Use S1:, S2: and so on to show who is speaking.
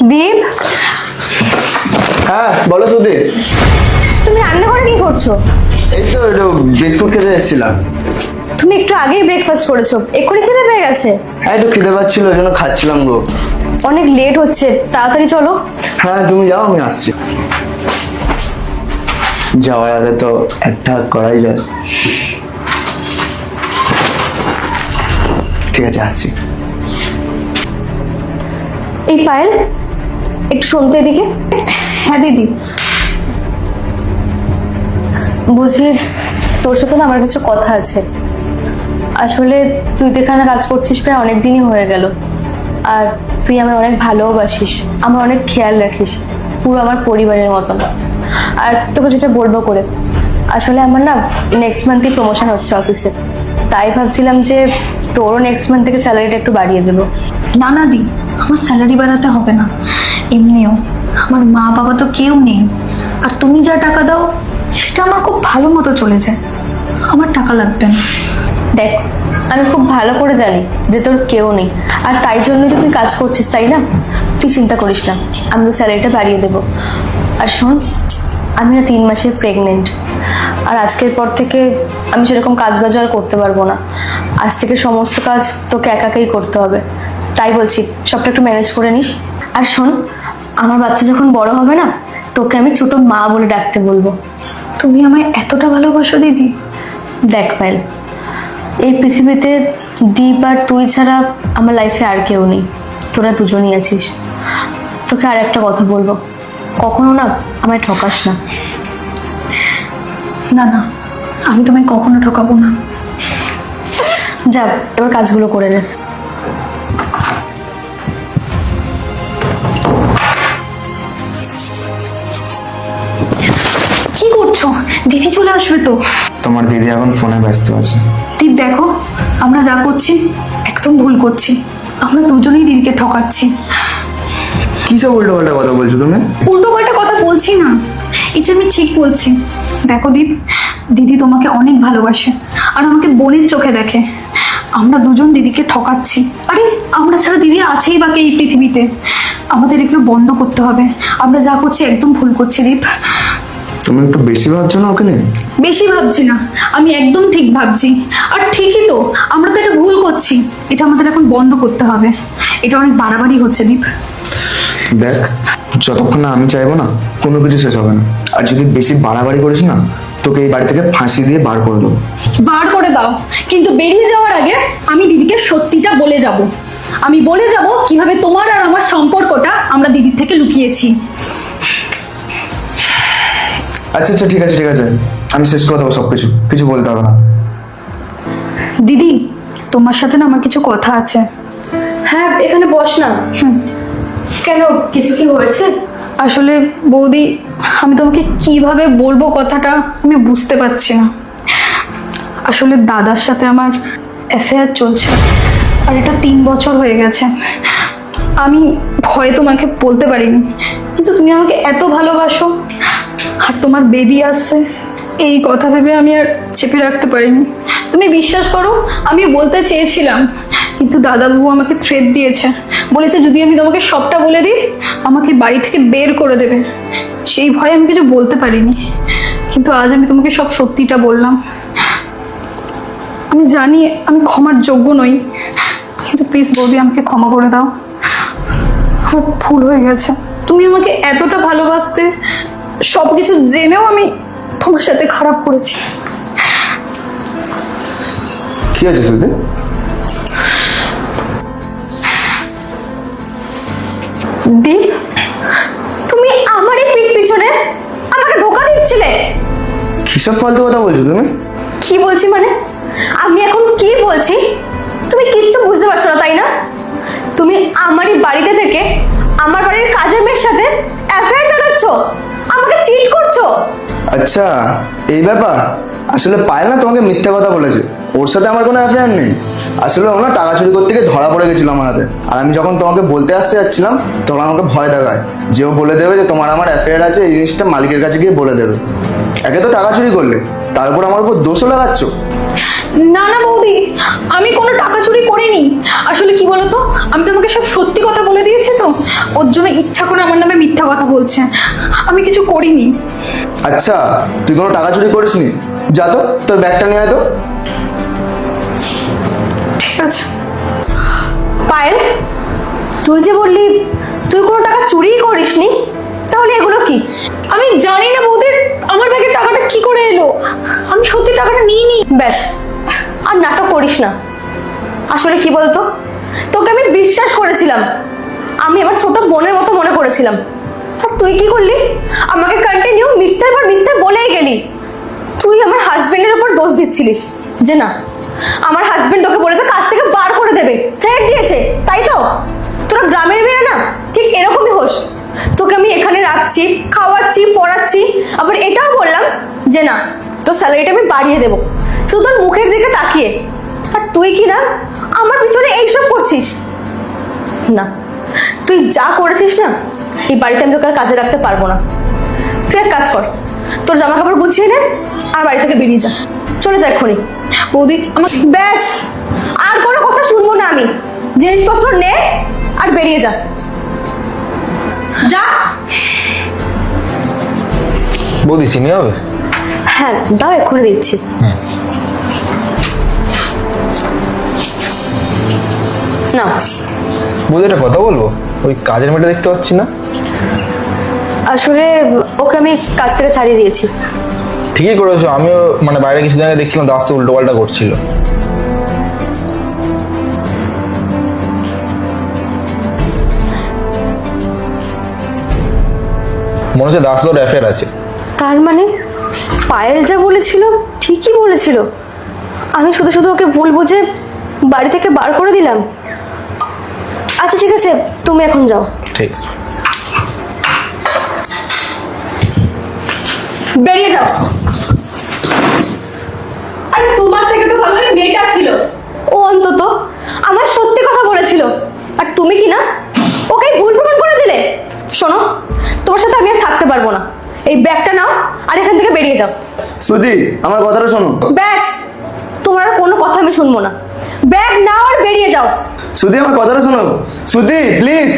S1: দীপ,
S2: হ্যাঁ বলো সুধী।
S1: তুমি রান্নাঘরে কি করছো?
S2: এই তো একটু বিস্কুট খেতে যাচ্ছিলাম।
S1: তুমি একটু আগেই ব্রেকফাস্ট করেছো, এক্ষুনি খেতে পেয়ে গেছে?
S2: হ্যাঁ একটু খেতে পাচ্ছিল, ওই জন্য খাচ্ছিলাম গো।
S1: অনেক লেট হচ্ছে, তাড়াতাড়ি চলো।
S2: হ্যাঁ তুমি যাও, আমি আসছি। যাওয়ার আগে তো একটা করাই যায়। ঠিক আছে আসছি।
S1: এই পায়েল, একটু শুনতো এদিকে। হ্যাঁ দিদি, বলছি তোর সাথে না আমার কিছু কথা আছে। আসলে তুই তো এখানে কাজ করছিস প্রায় অনেক দিনই হয়ে গেল, আর তুই আমার অনেক ভালোবাসিস, আমার অনেক খেয়াল রাখিস, পুরো আমার পরিবারের মতন। আর তোকে যেটা বলবো করে, আসলে আমার না নেক্সট মান্থে প্রমোশন হচ্ছে অফিসে, তাই ভাবছিলাম যে তোরও নেক্সট মান্থ থেকে স্যালারিটা একটু বাড়িয়ে দেবো।
S3: না না দি, আমার স্যালারি বাড়াতে হবে না। এমনিও আমার মা বাবা তো কেউ নেই, আর তুমি যা টাকা দাও সেটা আমার খুব ভালো মতো চলে যায়, আমার টাকা লাগবে না।
S1: দেখ, আমি খুব ভালো করে জানি যে তোর কেউ নেই, আর তাই জন্যই তো তুই কাজ করছিস, তাই না? তুই চিন্তা করিস না, আমি তো স্যালারিটা বাড়িয়ে দেবো। আর শোন, আমি না 3 মাসের প্রেগনেন্ট, আর আজকের পর থেকে আমি সেরকম কাজ বাজ আর করতে পারবো না। আজ থেকে সমস্ত কাজ তোকে একাকেই করতে হবে, তাই বলছি সবটা একটু ম্যানেজ করে নিস। আর শোন, আমার বাচ্চা যখন বড় হবে না, তোকে আমি ছোট মা বলে ডাকতে বলবো।
S3: তুমি আমায় এতটা ভালোবাসো দিদি?
S1: দেখ পায়েল, এই পৃথিবীতে দীপ আর তুই ছাড়া আমার লাইফে আর কেউ নেই, তোরা দুজনই আছিস। তোকে আর একটা কথা বলবো, কখনো না আমায় ঠকাস না।
S3: না না, আমি তোমায় কখনো ঠকাবো না।
S1: যা, এবার কাজগুলো করে নে।
S3: কি করছো? দিদি চলে আসবে তো।
S2: তোমার দিদি এখন ফোনে ব্যস্ত আছে।
S3: দীপ দেখো, আমরা যা করছি একদম ভুল করছি, আমরা দুজনেই দিদিকে ঠকাচ্ছি।
S2: কি সব উল্টো পাল্টা কথা বলছো তুমি?
S3: উল্টো পাল্টা কথা বলছি না, এটা আমি ঠিক বলছি। দেখো দীপ, দিদি তোমাকে অনেক ভালোবাসে আর আমাকে বোনের চোখে দেখে। আমরা দুজন দিদিকে ঠকাচ্ছি। আরে আমরা ছাড়া দিদি আছেই বাকি এই পৃথিবীতে। আমাদের এগুলো বন্ধ করতে হবে, আমরা যা করছি একদম ভুল করছি দীপ।
S2: তুমি একটু বেশি ভাবছো না ওকে নিয়ে?
S3: বেশি ভাবছি না, আমি একদম ঠিক ভাবছি। আর ঠিকই তো, আমরা তো এটা ভুল করছি, এটা আমাদের এখন বন্ধ করতে হবে। এটা অনেক বাড়াবাড়ি হচ্ছে দীপ।
S2: দেখ, যতক্ষণ না আমি চাইবো না কোনো কিছু শেষ হবে না। আর যদি বেশি বাড়াবাড়ি করিস না, তোকে এই বাড়ি থেকে ফাঁসি দিয়ে বার করে দেবো।
S3: বার করে দাও, কিন্তু বেরিয়ে যাওয়ার আগে আমি দিদিকে সত্যিটা বলে যাব। আমি বলে যাব কিভাবে তোমার আর আমার সম্পর্কটা আমরা দিদির থেকে লুকিয়েছি।
S2: আচ্ছা আচ্ছা ঠিক আছে ঠিক আছে, আমি শেষ করে দেবো সবকিছু, কিছু বলতে হবে না।
S3: দিদি, তোমার সাথে না আমার কিছু কথা আছে।
S1: হ্যাঁ, এখানে বস না। কেন, কিছু কি হয়েছে?
S3: আসলে বৌদি, আমি তোমাকে কিভাবে বলবো কথাটা আমি বুঝতে পারছি না। আসলে দাদার সাথে আমার অ্যাফেয়ার চলছে, আর এটা 3 বছর হয়ে গেছে। আমি ভয়ে তোমাকে বলতে পারিনি, কিন্তু তুমি আমাকে এত ভালোবাসো আর তোমার বেবি আসছে, এই কথা ভেবে আমি আর চেপে রাখতে পারিনি। তুমি বিশ্বাস করো, আমি বলতে চেয়েছিলাম, কিন্তু দাদাবাবু আমাকে থ্রেট দিয়েছে, বলেছে যদি আমি তোমাকে সবটা বলে দিই আমাকে বাড়ি থেকে বের করে দেবে। সেই ভয়ে আমি কিছু বলতে পারিনি, কিন্তু আজ আমি তোমাকে সব সত্যিটা বললাম। আমি জানি আমি ক্ষমার যোগ্য নই, কিন্তু প্লিজ বৌদি আমাকে ক্ষমা করে দাও, আমার ভুল হয়ে গেছে। তুমি আমাকে এতটা ভালোবাসতে, সবকিছু জেনেও আমি তোমার সাথে খারাপ করেছি।
S2: কি আছে সুধী?
S1: দীপ, তুমি আমারই পিঠ পিছনে আমাকে ধোকা দিচ্ছিলে।
S2: কিসব ফালতু কথা বলছো তুমি?
S1: কি বলছি মানে? আমি এখন কি বলছি তুমি কিচ্ছু বুঝতে পারছো না, তাই না? তুমি আমারই বাড়িতে থেকে আমার বাড়ির কাজের মেয়ের সাথে অ্যাফেয়ার চালাচ্ছ, আমাকে চিট করছো।
S2: আচ্ছা এই ব্যাপার। আসলে পায়েল না তোমাকে মিথ্যে কথা বলেছে, ওর সাথে আমার কোনো অ্যাফেয়ার নেই। আসলে ও না টাকা চুরি করতে গিয়ে ধরা পড়ে গেছিল আমার হাতে, আর আমি যখন তোমাকে বলতে আসতে যাচ্ছিলাম তখন আমাকে ভয় দেখায় যে ও বলে দেবে যে তোমার আমার অ্যাফেয়ার আছে, এই জিনিসটা মালিকের কাছে গিয়ে বলে দেবে। একে তো টাকা চুরি করলে, তারপর আমার উপর দোষও লাগাচ্ছ।
S3: না না বৌদি, আমি কোনো টাকা চুরি করিনি। আসলে কি বলতো, আমি তোমাকে সব সত্যি কথা বলে দিয়েছি তো, ওর জন্য ইচ্ছা করে আমার নামে মিথ্যা কথা বলছে। আমি কিছু করিনি।
S2: আচ্ছা, তুই কোনো টাকা চুরি করিসনি? যা তো, তোর ব্যাগটা নিয়ে আয় তো।
S3: ঠিক আছে।
S1: পায়েল, তুই যে বললি তুই কোনো টাকা চুরিই করিসনি, তাহলে এগুলো কি?
S3: আমি জানি না বৌদির আমার ব্যাগের টাকাটা কি করে এলো। আমি সত্যি টাকাটা নিইনি।
S1: ব্যাস, আর নাটক করিস না। আসলে কি বলতো, তোকে আমি বিশ্বাস করেছিলাম, আমি আমার ছোট বোনের মতো মনে করেছিলাম, আর তুই কি করলি? আমাকে কন্টিনিউ মিথ্যার পর মিথ্যা বলেই গেলি। তুই আমার হাজবেন্ডের উপর দোষ দিচ্ছিলিস যে না, আমার হাজবেন্ড তোকে বলেছে কাজ থেকে বার করে দেবে, থ্রেট দিয়েছে, তাই তো? তোরা গ্রামের মেয়ে না, ঠিক এরকমই হোস। তোকে আমি এখানে রাখছি, খাওয়াচ্ছি, পড়াচ্ছি, আবার এটাও বললাম যে না, তোর স্যালারিটা আমি বাড়িয়ে দেবো, শুধু তোর মুখের দিকে তাকিয়ে। আর তুই কি না আমার পিছনে এইসব করছিস? না, তুই যা করেছিস না, এই বাড়িতে আমি তোকে আর কাজে রাখতে পারবো না। তুই এক কাজ কর, তোর জামা কাপড় গুছিয়ে নে আর বাড়ি থেকে বেরিয়ে যা, চলে যা এক্ষুনি।
S3: বৌদি আমার
S1: ব্যাস, আর কোনো কথা শুনবো না আমি। জিনিসপত্র নে আর বেরিয়ে যা, যা।
S4: বৌদি চিনি হবে?
S1: হ্যাঁ দাও, এক্ষুনি দিচ্ছি। না,
S4: বৌদি একটা কথা বলবো, ওই কাজের মেয়েটা দেখতে পাচ্ছি না।
S1: আসলে ওকে আমি কাজ থেকে ছাড়িয়ে দিয়েছি।
S4: ঠিকই করেছো, আমিও মানে বাইরে কিছুদিন আগে দেখছিলাম দাস তো উল্টো পাল্টা করছিল। মনে হচ্ছে দাস তোর অ্যাফেয়ার আছে।
S1: তার মানে পায়েল যা বলেছিল ঠিকই বলেছিল, আমি শুধু শুধু ওকে ভুল বুঝে বাড়ি থেকে বার করে দিলাম। আচ্ছা ঠিক আছে, তুমি এখন যাও।
S4: ঠিক আছে।
S1: বেরিয়ে যাও। আরে তোমার থেকে তো ভালো ওই মেয়েটা ছিল, ও অন্তত আমার সত্যি কথা বলেছিল, আর তুমি কি না ওকে ভুল প্রমাণ করে দিলে। শোনো, তোমার সাথে আমি আর থাকতে পারবো না, এই ব্যাগটা নাও আর এখান থেকে বেরিয়ে যাও।
S2: শ্রুতি, আমার কথাটা শোনো।
S1: ব্যাস, তোমার আর কোনো কথা আমি শুনবো না। ব্যাগ নাও আর বেরিয়ে যাও।
S2: শ্রুতি, আমার কথাটা শোনো। শ্রুতি প্লিজ।